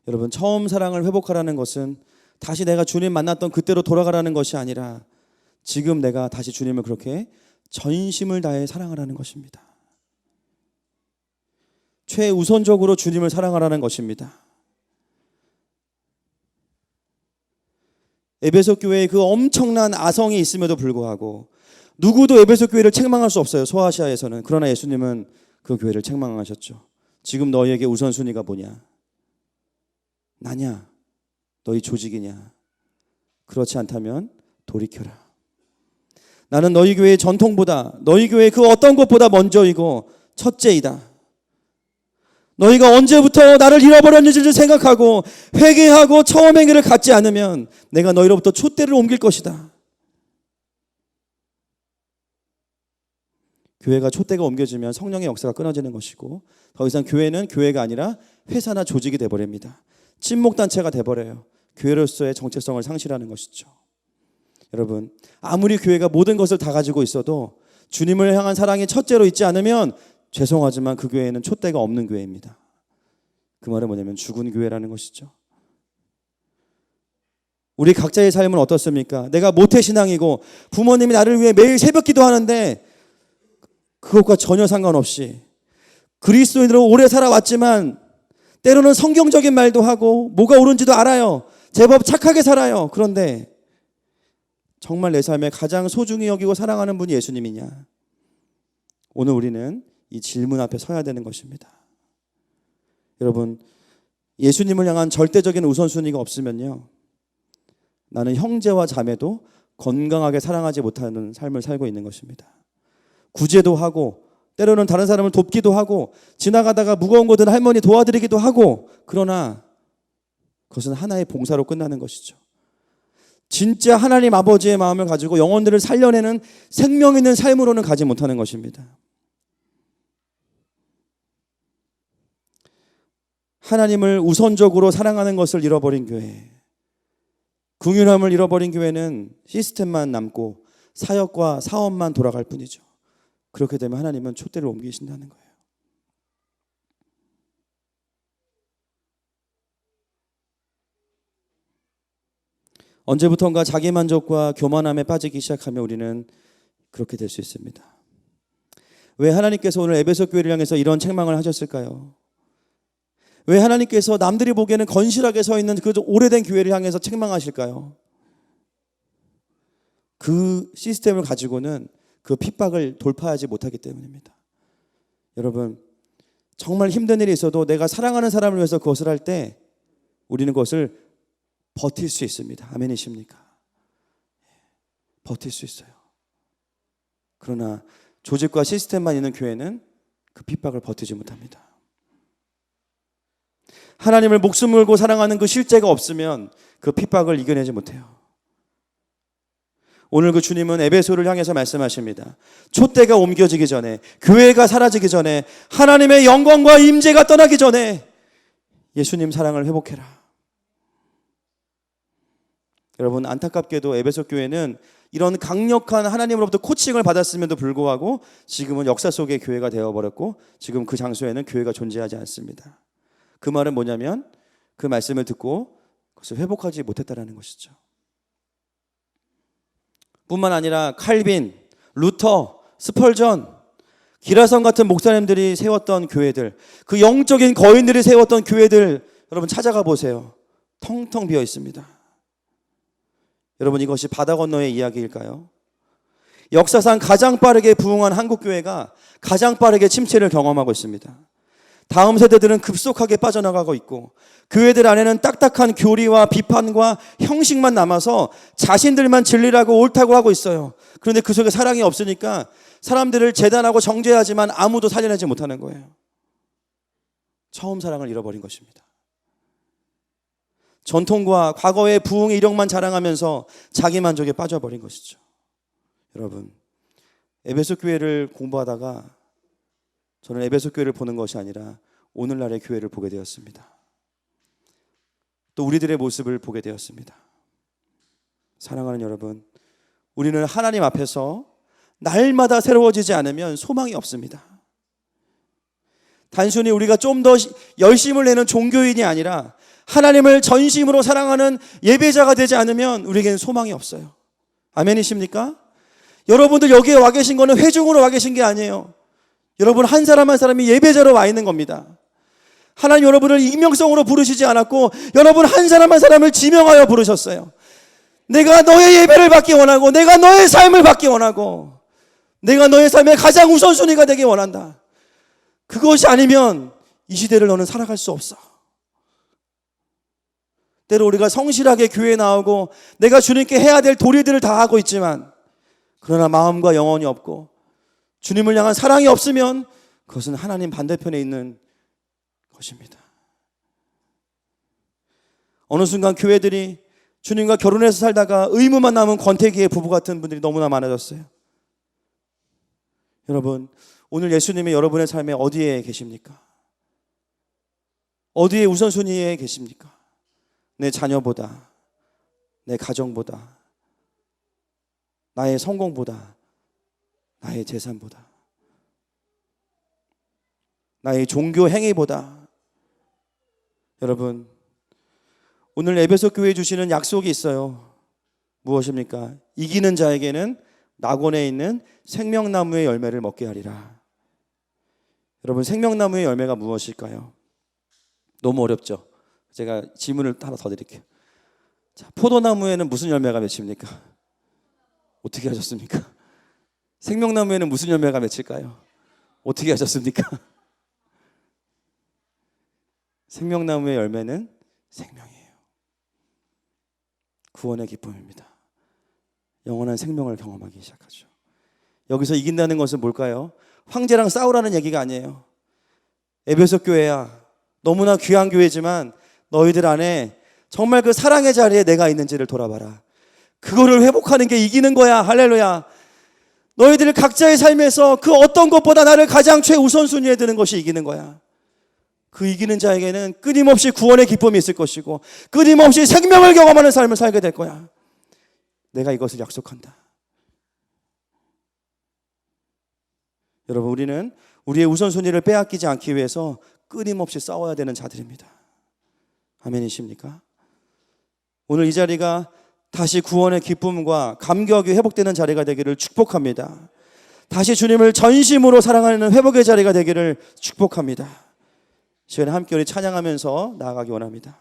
여러분, 처음 사랑을 회복하라는 것은 다시 내가 주님 만났던 그때로 돌아가라는 것이 아니라 지금 내가 다시 주님을 그렇게 전심을 다해 사랑하라는 것입니다. 최우선적으로 주님을 사랑하라는 것입니다. 에베소 교회에 그 엄청난 아성이 있음에도 불구하고 누구도 에베소 교회를 책망할 수 없어요. 소아시아에서는. 그러나 예수님은 그 교회를 책망하셨죠. 지금 너희에게 우선순위가 뭐냐? 나냐? 너희 조직이냐? 그렇지 않다면 돌이켜라. 나는 너희 교회의 전통보다, 너희 교회의 그 어떤 것보다 먼저이고 첫째이다. 너희가 언제부터 나를 잃어버렸는지를 생각하고 회개하고 처음 행위를 갖지 않으면 내가 너희로부터 촛대를 옮길 것이다. 교회가 촛대가 옮겨지면 성령의 역사가 끊어지는 것이고 더 이상 교회는 교회가 아니라 회사나 조직이 돼버립니다. 친목단체가 돼버려요. 교회로서의 정체성을 상실하는 것이죠. 여러분, 아무리 교회가 모든 것을 다 가지고 있어도 주님을 향한 사랑이 첫째로 있지 않으면 죄송하지만 그 교회는 촛대가 없는 교회입니다. 그 말은 뭐냐면 죽은 교회라는 것이죠. 우리 각자의 삶은 어떻습니까? 내가 모태신앙이고 부모님이 나를 위해 매일 새벽 기도하는데 그것과 전혀 상관없이 그리스도인으로 오래 살아왔지만 때로는 성경적인 말도 하고 뭐가 옳은지도 알아요. 제법 착하게 살아요. 그런데 정말 내 삶에 가장 소중히 여기고 사랑하는 분이 예수님이냐? 오늘 우리는 이 질문 앞에 서야 되는 것입니다. 여러분, 예수님을 향한 절대적인 우선순위가 없으면요, 나는 형제와 자매도 건강하게 사랑하지 못하는 삶을 살고 있는 것입니다. 구제도 하고 때로는 다른 사람을 돕기도 하고 지나가다가 무거운 거 든 할머니 도와드리기도 하고, 그러나 그것은 하나의 봉사로 끝나는 것이죠. 진짜 하나님 아버지의 마음을 가지고 영혼들을 살려내는 생명 있는 삶으로는 가지 못하는 것입니다. 하나님을 우선적으로 사랑하는 것을 잃어버린 교회, 긍휼함을 잃어버린 교회는 시스템만 남고 사역과 사업만 돌아갈 뿐이죠. 그렇게 되면 하나님은 촛대를 옮기신다는 거예요. 언제부턴가 자기만족과 교만함에 빠지기 시작하면 우리는 그렇게 될 수 있습니다. 왜 하나님께서 오늘 에베소 교회를 향해서 이런 책망을 하셨을까요? 왜 하나님께서 남들이 보기에는 건실하게 서 있는 그 오래된 교회를 향해서 책망하실까요? 그 시스템을 가지고는 그 핍박을 돌파하지 못하기 때문입니다. 여러분, 정말 힘든 일이 있어도 내가 사랑하는 사람을 위해서 그것을 할 때 우리는 그것을 버틸 수 있습니다. 아멘이십니까? 버틸 수 있어요. 그러나 조직과 시스템만 있는 교회는 그 핍박을 버티지 못합니다. 하나님을 목숨 걸고 사랑하는 그 실제가 없으면 그 핍박을 이겨내지 못해요. 오늘 그 주님은 에베소를 향해서 말씀하십니다. 촛대가 옮겨지기 전에, 교회가 사라지기 전에, 하나님의 영광과 임재가 떠나기 전에 예수님 사랑을 회복해라. 여러분, 안타깝게도 에베소 교회는 이런 강력한 하나님으로부터 코칭을 받았음에도 불구하고 지금은 역사 속의 교회가 되어버렸고 지금 그 장소에는 교회가 존재하지 않습니다. 그 말은 뭐냐면 그 말씀을 듣고 그것을 회복하지 못했다는 것이죠. 뿐만 아니라 칼빈, 루터, 스펄전, 기라성 같은 목사님들이 세웠던 교회들, 그 영적인 거인들이 세웠던 교회들 여러분 찾아가 보세요. 텅텅 비어 있습니다. 여러분, 이것이 바다 건너의 이야기일까요? 역사상 가장 빠르게 부흥한 한국교회가 가장 빠르게 침체를 경험하고 있습니다. 다음 세대들은 급속하게 빠져나가고 있고 교회들 안에는 딱딱한 교리와 비판과 형식만 남아서 자신들만 진리라고 옳다고 하고 있어요. 그런데 그 속에 사랑이 없으니까 사람들을 재단하고 정죄하지만 아무도 살려내지 못하는 거예요. 처음 사랑을 잃어버린 것입니다. 전통과 과거의 부흥의 이력만 자랑하면서 자기 만족에 빠져버린 것이죠. 여러분, 에베소 교회를 공부하다가 저는 에베소 교회를 보는 것이 아니라 오늘날의 교회를 보게 되었습니다. 또 우리들의 모습을 보게 되었습니다. 사랑하는 여러분, 우리는 하나님 앞에서 날마다 새로워지지 않으면 소망이 없습니다. 단순히 우리가 좀 더 열심을 내는 종교인이 아니라 하나님을 전심으로 사랑하는 예배자가 되지 않으면 우리에게는 소망이 없어요. 아멘이십니까? 여러분들 여기에 와 계신 거는 회중으로 와 계신 게 아니에요. 여러분 한 사람 한 사람이 예배자로 와 있는 겁니다. 하나님 여러분을 익명성으로 부르시지 않았고 여러분 한 사람 한 사람을 지명하여 부르셨어요. 내가 너의 예배를 받기 원하고 내가 너의 삶을 받기 원하고 내가 너의 삶의 가장 우선순위가 되기 원한다. 그것이 아니면 이 시대를 너는 살아갈 수 없어. 때로 우리가 성실하게 교회에 나오고 내가 주님께 해야 될 도리들을 다 하고 있지만 그러나 마음과 영혼이 없고 주님을 향한 사랑이 없으면 그것은 하나님 반대편에 있는 것입니다. 어느 순간 교회들이 주님과 결혼해서 살다가 의무만 남은 권태기의 부부 같은 분들이 너무나 많아졌어요. 여러분, 오늘 예수님이 여러분의 삶에 어디에 계십니까? 어디에 우선순위에 계십니까? 내 자녀보다, 내 가정보다, 나의 성공보다, 나의 재산보다, 나의 종교 행위보다. 여러분, 오늘 에베소 교회에 주시는 약속이 있어요. 무엇입니까? 이기는 자에게는 낙원에 있는 생명나무의 열매를 먹게 하리라. 여러분, 생명나무의 열매가 무엇일까요? 너무 어렵죠? 제가 질문을 하나 더 드릴게요. 자, 포도나무에는 무슨 열매가 맺힙니까? 어떻게 하셨습니까? 생명나무에는 무슨 열매가 맺힐까요? 어떻게 하셨습니까? 생명나무의 열매는 생명이에요. 구원의 기쁨입니다. 영원한 생명을 경험하기 시작하죠. 여기서 이긴다는 것은 뭘까요? 황제랑 싸우라는 얘기가 아니에요. 에베소 교회야, 너무나 귀한 교회지만 너희들 안에 정말 그 사랑의 자리에 내가 있는지를 돌아봐라. 그거를 회복하는 게 이기는 거야. 할렐루야. 너희들 각자의 삶에서 그 어떤 것보다 나를 가장 최우선순위에 두는 것이 이기는 거야. 그 이기는 자에게는 끊임없이 구원의 기쁨이 있을 것이고 끊임없이 생명을 경험하는 삶을 살게 될 거야. 내가 이것을 약속한다. 여러분, 우리는 우리의 우선순위를 빼앗기지 않기 위해서 끊임없이 싸워야 되는 자들입니다. 아멘이십니까? 오늘 이 자리가 다시 구원의 기쁨과 감격이 회복되는 자리가 되기를 축복합니다. 다시 주님을 전심으로 사랑하는 회복의 자리가 되기를 축복합니다. 시간에 함께 우리 찬양하면서 나아가기 원합니다.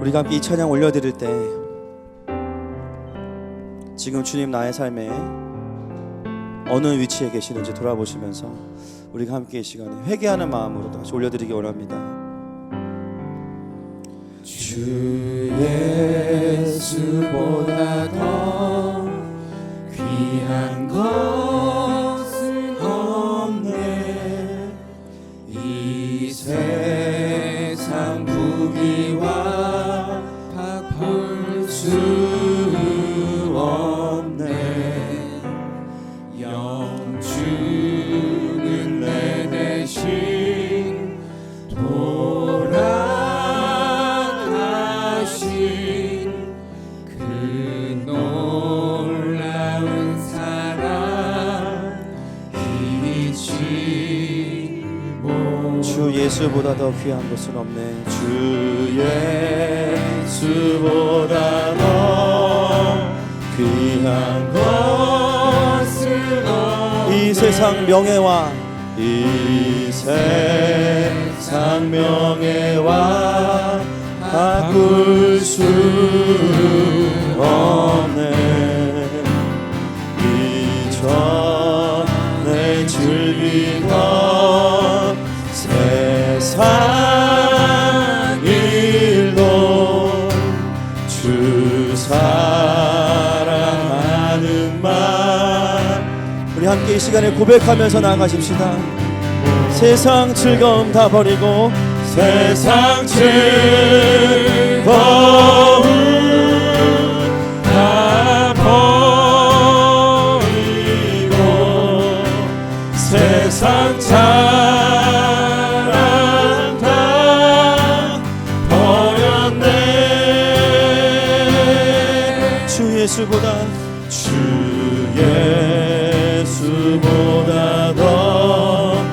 우리가 함께 이 찬양 올려드릴 때 지금 주님 나의 삶에 어느 위치에 계시는지 돌아보시면서 우리가 함께 이 시간에 회개하는 마음으로 다시 올려드리기 원합니다. 주 예수보다 더 귀한 것은 없네. 이 세상 부귀와 바꿀 수 없네. 영주는 내 대신 주 예수보다 더 귀한 것은 없네. 주 예수보다 더 귀한 것은 없네. 이 세상 명예와 이 세상 명예와 바꿀 수 없네. 이전에 즐기던 세상 일도 주 사랑하는 말. 우리 함께 이 시간에 고백하면서 나아가십시다. 세상 즐거움 다 버리고 세상 즐거움 다 버리고 세상 자랑 다 버렸네. 주 예수보다 주 예수보다 더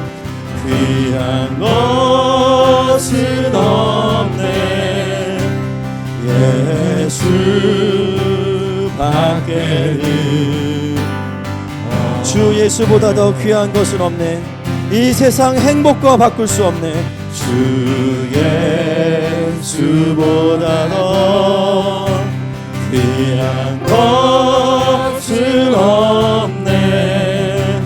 귀한 것은 없네. 예수 밖에는 주 예수보다 더 귀한 것은 없네. 이 세상 행복과 바꿀 수 없네. 주 예수보다 더 귀한 것은 없네.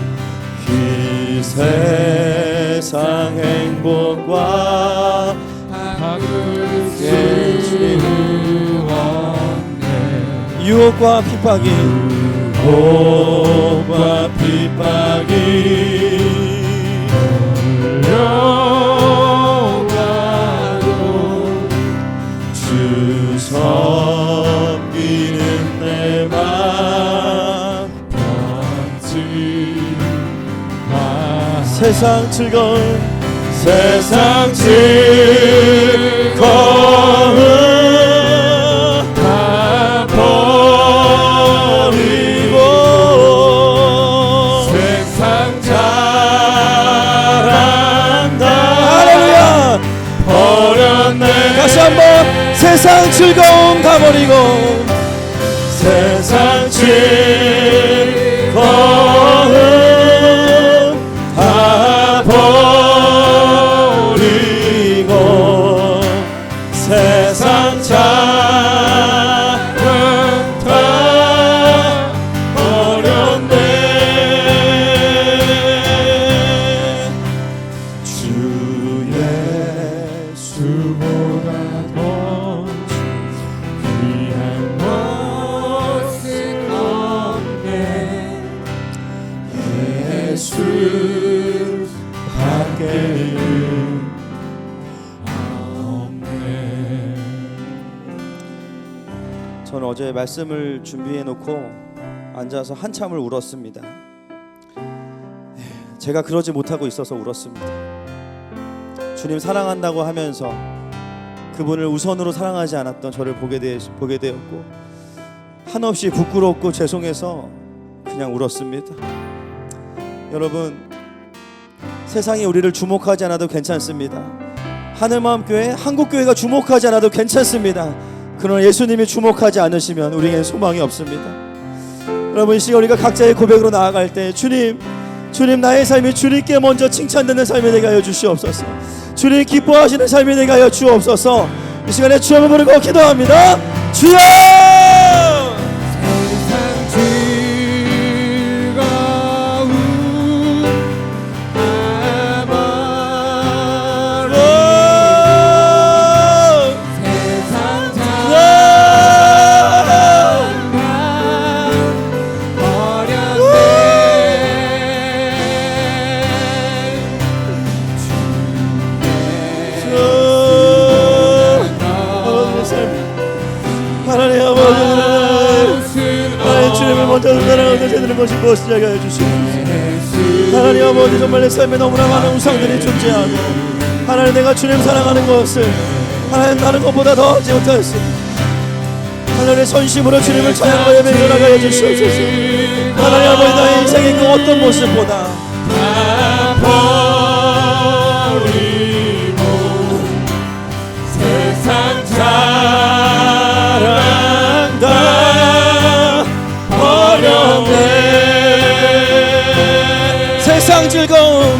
이 세상 행복과 바꿀 수 없네. 유혹과 핍박이 유혹과 핍박이 올려와도 주 섬기는 내 맘 변치 마. 세상 즐거움 세상 즐거움 다 버리고 세상 잘한다. 할렐루야. 버렸네. 다시 한번 세상 즐거움 다 버리고 세상 즐거움 다 버리고 세상 자랑 다 버렸네. 주 예수보다 더 귀한 것은 없네. 예수 밖에는 저는 어제 말씀을 준비해 놓고 앉아서 한참을 울었습니다. 제가 그러지 못하고 있어서 울었습니다. 주님 사랑한다고 하면서 그분을 우선으로 사랑하지 않았던 저를 보게 되었고 한없이 부끄럽고 죄송해서 그냥 울었습니다. 여러분, 세상이 우리를 주목하지 않아도 괜찮습니다. 하늘마음교회, 한국교회가 주목하지 않아도 괜찮습니다. 그러나 예수님이 주목하지 않으시면 우리에겐 소망이 없습니다. 여러분, 이 시간 우리가 각자의 고백으로 나아갈 때 주님 나의 삶이 주님께 먼저 칭찬되는 삶이 되게 하여 주시옵소서. 주님 기뻐하시는 삶이 되게 하여 주옵소서. 이 시간에 주님을 부르고 기도합니다. 주여! 것이 무엇이냐 하여 주시옵소서. 하나님 아버지, 정말 내 삶에 너무나 많은 우상들이 존재하고 하나님 내가 주님 사랑하는 것을 하나님 다른 것보다 더 하지 못하였습니다. 하나님의 선심으로 주님을 찬양하여 예배해 나가여 주시옵소서. 하나님 아버지, 나의 인생의 그 어떤 모습보다 다 버리고 세상 사랑다 버렸네. 세상 즐거움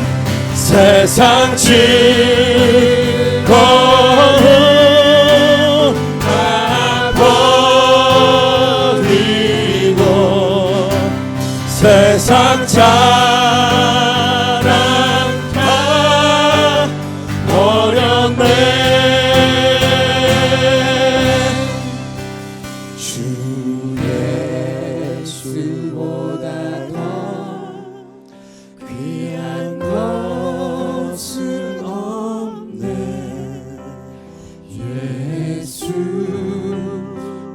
세상 즐거움 다 버리고 세상 자랑 다 버렸네. 주 예수보다 더 귀한 것은 없네. 예수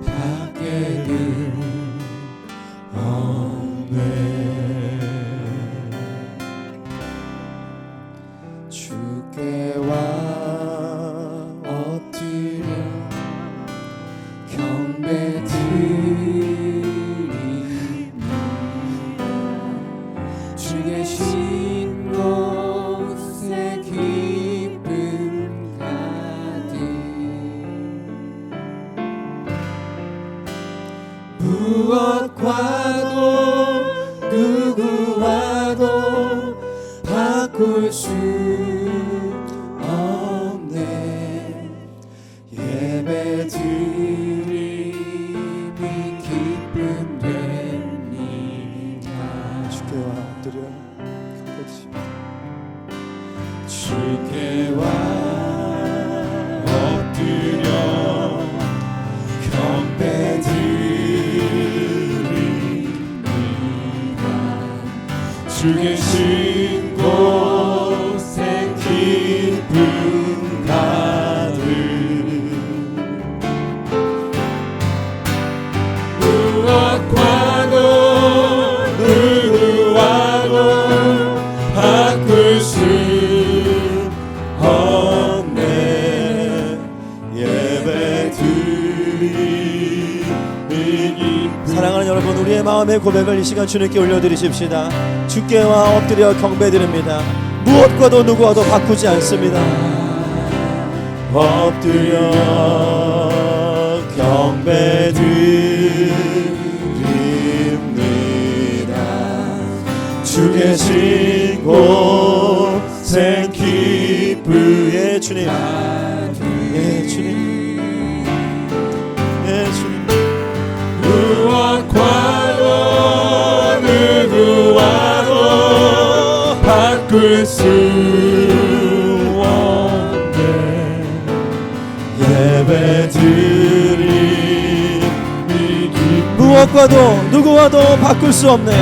밖에는 없네. 주께와 엎드려 경배드리며 주 계신 곳에 기쁨 가득 무엇과도 누구와도 바꿀 수 없네. 예배드림이 기쁨 됩니다. 주께와 엎드려 경배드립니다. 주께와 엎드려 경배드립니다. 주 계신 곳에 기쁨 가득. 무엇과도 누구와도 바꿀 수 없네. 예배드림이 사랑하는 여러분, 우리의 마음의 고백을 이 시간 주님께 올려드리십시다. 주께와 엎드려 경배드립니다. 무엇과도 누구와도 바꾸지 않습니다. 엎드려 경배드립니다. 주 계신 곳엔 기쁨. 예 주님, 예 주님, 예 주님. 무엇과도 누구와도 바꿀 수 없네. 예배드림이 무엇과도 누구와도 바꿀 수 없네.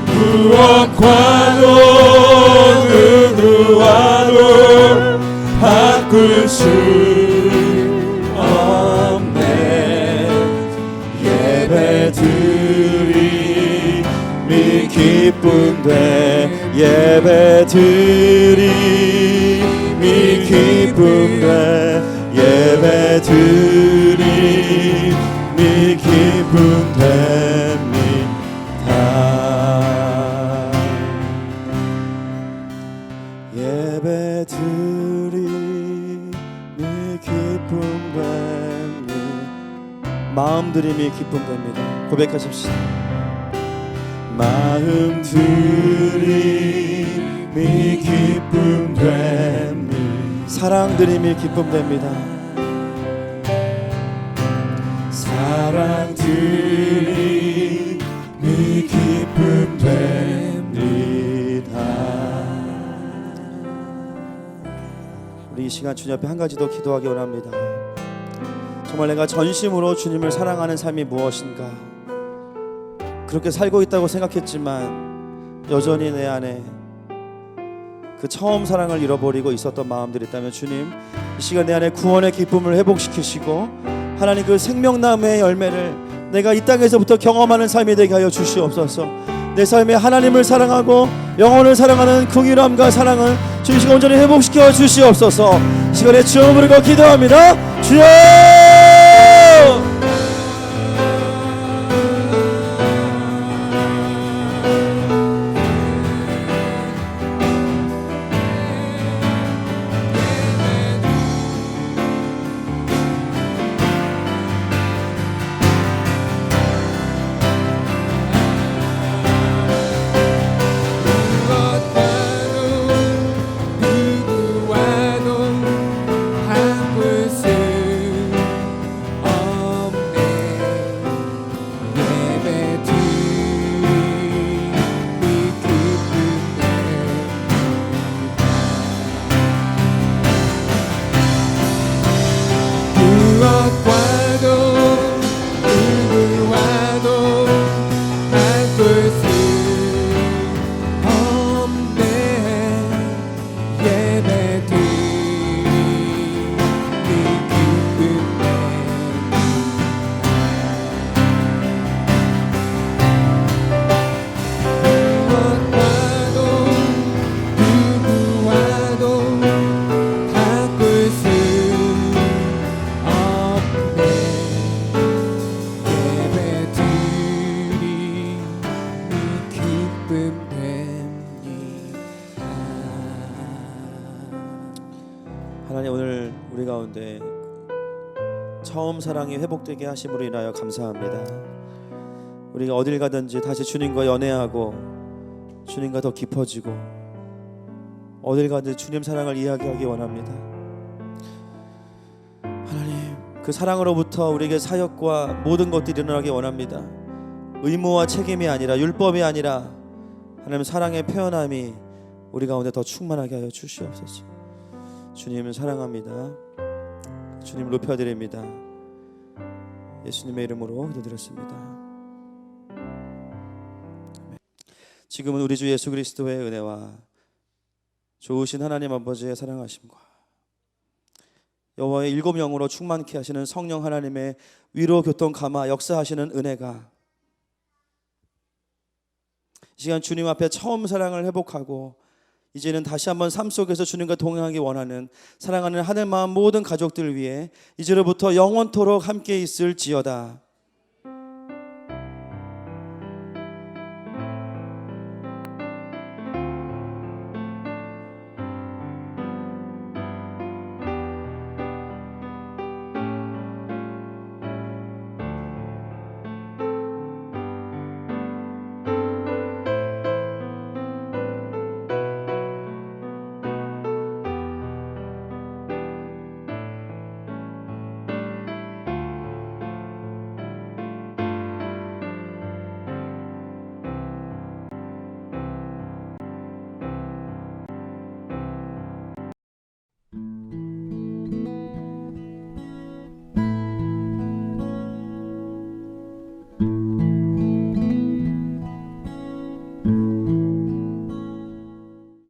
무엇과도 누구와도 바꿀 수 없네. 예배드림이 기쁨 돼. 예배드림이 기쁨 돼. 예배드림이 기쁨 됩니다. 예배드림이 기쁨 됩니다. 마음드림이 기쁨 됩니다. 고백하십시다. 마음드림이 기쁨 됩니다. 사랑드림이 기쁨 됩니다. 사랑드림이 기쁨 됩니다. 우리 이 시간 주님 앞에 한 가지 더 기도하기 원합니다. 정말 내가 전심으로 주님을 사랑하는 삶이 무엇인가, 그렇게 살고 있다고 생각했지만 여전히 내 안에 그 처음 사랑을 잃어버리고 있었던 마음들이 있다면 주님, 이 시간 내 안에 구원의 기쁨을 회복시키시고 하나님 그 생명나무의 열매를 내가 이 땅에서부터 경험하는 삶이 되게 하여 주시옵소서. 내 삶에 하나님을 사랑하고 영혼을 사랑하는 긍휼함과 사랑을 주님 시간 온전히 회복시켜 주시옵소서. 시간에 주여 부르고 기도합니다. 주여! 처음 사랑이 회복되게 하심으로 인하여 감사합니다. 우리가 어딜 가든지 다시 주님과 연애하고 주님과 더 깊어지고 어딜 가든지 주님 사랑을 이야기하기 원합니다. 하나님, 그 사랑으로부터 우리에게 사역과 모든 것들이 일어나기 원합니다. 의무와 책임이 아니라, 율법이 아니라 하나님 사랑의 표현함이 우리 가운데 더 충만하게 하여 주시옵소서. 주님을 사랑합니다. 주님 높여드립니다. 예수님의 이름으로 기도드렸습니다. 지금은 우리 주 예수 그리스도의 은혜와 좋으신 하나님 아버지의 사랑하심과 여호와의 일곱 영으로 충만케 하시는 성령 하나님의 위로 교통 감화 역사하시는 은혜가 이 시간 주님 앞에 처음 사랑을 회복하고 이제는 다시 한번 삶 속에서 주님과 동행하기 원하는 사랑하는 하늘 마음 모든 가족들 위해 이제로부터 영원토록 함께 있을지어다.